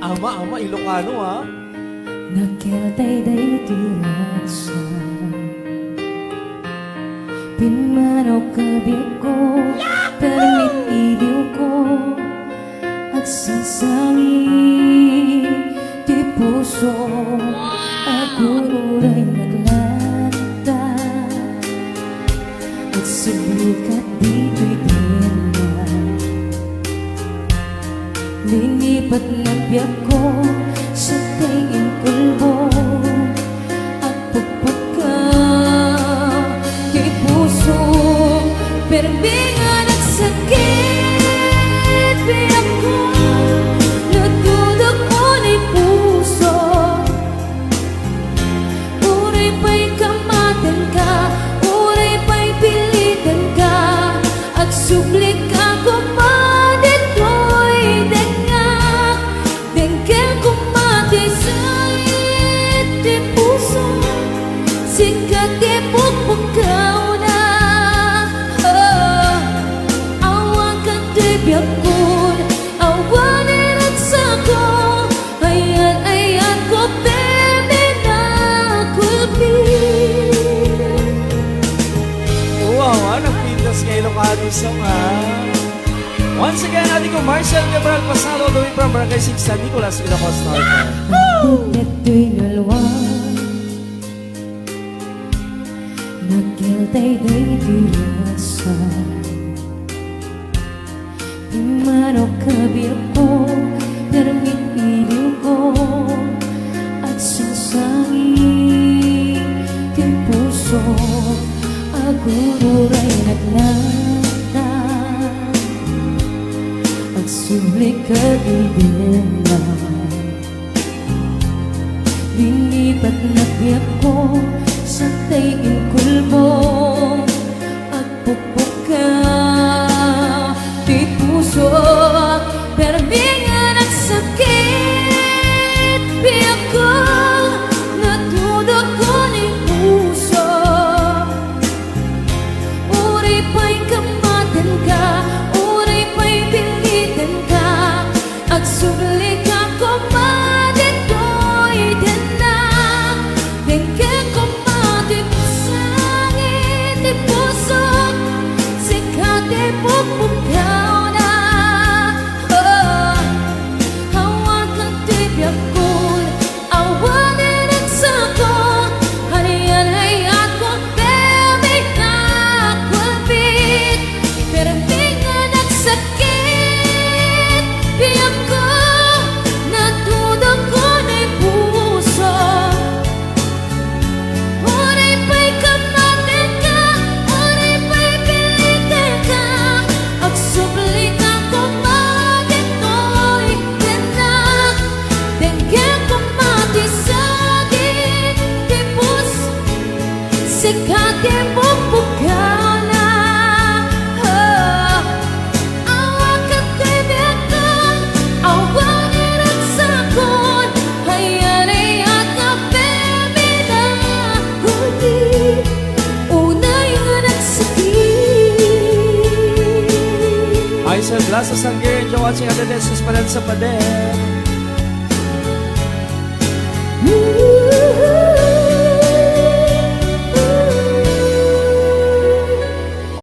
Ama, Ilocano ha. Nakiltay-day dirasa Pinmanaw kabiyag ko Permit iliw ko Agsasangi Di puso Agururay naglanta At sublikat dito'y dinla Linipat ng biyak ko sa tingin pulbo at pagpagka di puso perbingan at sakit biyak ko nadudog mo na'y puso uray pa'y kamatan ka uray pa'y pilitan ka at sublik ako madito'y dengak dengkel ko sikat di pupukau na awak at biyak ko awanin at sako ayan ko bebe na kulpin. Wow, nagpintas kay Ilocano song ha. Once again, ating ko Marcel Gabriel Pasado, doing from Barangay 6 San Nicolas, Ilocos Norte. Ito'y nalwang Nagkiltay-day dirasa Pinmanaw kabiyag ko Permit iliw ko At sasangi Di puso Agururay naglanta At sublik at idila Linipat na biyak ko sa tingin kulbong at pupuk ka di puso perbingan at sakit biyak ko natudog ko ni puso uray pa'y kamatan ka uray pa'y pilitan ka at sublik ako madito'y dinak dengkel ko pupukau na hawakan tibyak ko awanin at sako halayan ko bebe na kulpit perbingan at sakit biyak ko natudog ko na'y puso uray pa'y kamatin ka uray pa'y pilitin ka at sublik ako madito'y dinak dengkel ko matisagin di puso sikat di pupukau na awak at ibig ko awanin at sakon hayan ka bebe na huli unayan at sakit. Aysel Blas sa Sangge, Jowa si Adeles sa Paden.